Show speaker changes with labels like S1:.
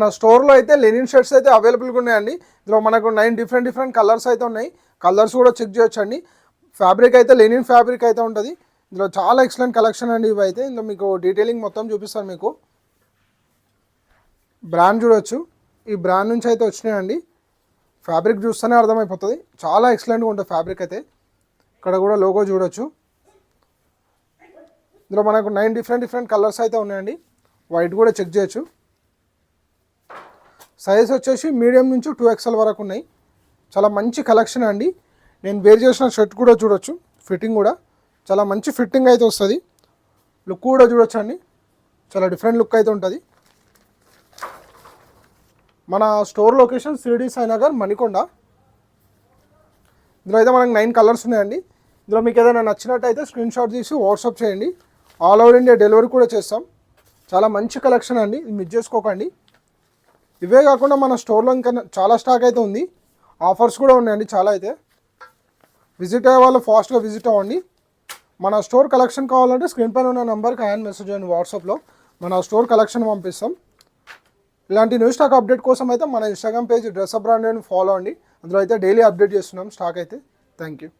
S1: నా స్టోర్లో అయితే లెనిన్ షర్ట్స్ అయితే అవైలబుల్గా ఉన్నాయండి. ఇందులో మనకు 9 డిఫరెంట్ కలర్స్ అయితే ఉన్నాయి. కలర్స్ కూడా చెక్ చేయొచ్చండి. ఫ్యాబ్రిక్ అయితే లెనిన్ ఫ్యాబ్రిక్ అయితే ఉంటుంది. ఇందులో చాలా ఎక్సలెంట్ కలెక్షన్ అండి ఇవి అయితే. ఇందులో మీకు డీటెయిలింగ్ మొత్తం చూపిస్తాను. మీకు బ్రాండ్ చూడొచ్చు, ఈ బ్రాండ్ నుంచి అయితే వచ్చినాయండి. ఫ్యాబ్రిక్ చూస్తేనే అర్థమైపోతుంది, చాలా ఎక్సలెంట్గా ఉంటుంది ఫ్యాబ్రిక్ అయితే. ఇక్కడ కూడా లోగో చూడొచ్చు. ఇందులో మనకు 9 డిఫరెంట్ కలర్స్ అయితే ఉన్నాయండి. వైట్ కూడా చెక్ చేయొచ్చు. సైజ్ వచ్చేసి మీడియం నుంచి 2XL వరకు ఉన్నాయి. చాలా మంచి కలెక్షన్ అండి. నేను వేర్ చేసిన షర్ట్ కూడా చూడొచ్చు, ఫిట్టింగ్ కూడా చాలా మంచి ఫిట్టింగ్ అయితే వస్తుంది. లుక్ కూడా చూడొచ్చు అండి, చాలా డిఫరెంట్ లుక్ అయితే ఉంటుంది. మన store location CD Sainagar Manikonda. ఇందులో అయితే మనకు 9 కలర్స్ ఉన్నాయండి. ఇందులో మీకు ఏదైనా నచ్చినట్టయితే స్క్రీన్ షాట్ తీసి వాట్సాప్ చేయండి. ఆల్ ఓవర్ ఇండియా డెలివరీ కూడా చేస్తాం. చాలా మంచి కలెక్షన్ అండి, మిస్ చేసుకోకండి. ఇవే కాకుండా మన స్టోర్లో ఇంకా చాలా స్టాక్ అయితే ఉంది. ఆఫర్స్ కూడా ఉన్నాయండి చాలా అయితే. విజిట్ అయ్యే వాళ్ళు ఫాస్ట్గా విజిట్ అవ్వండి. మన స్టోర్ కలెక్షన్ కావాలంటే స్క్రీన్ పైన ఉన్న నెంబర్కి హ్యాండ్ మెసేజ్ చేయండి, వాట్సాప్లో మన స్టోర్ కలెక్షన్ పంపిస్తాం. ఇలాంటి న్యూ స్టాక్ అప్డేట్ కోసం అయితే మన Instagram page dress up brand follow అండి. అందులో అయితే డైలీ అప్డేట్ చేస్తున్నాం స్టాక్ అయితే. Thank you.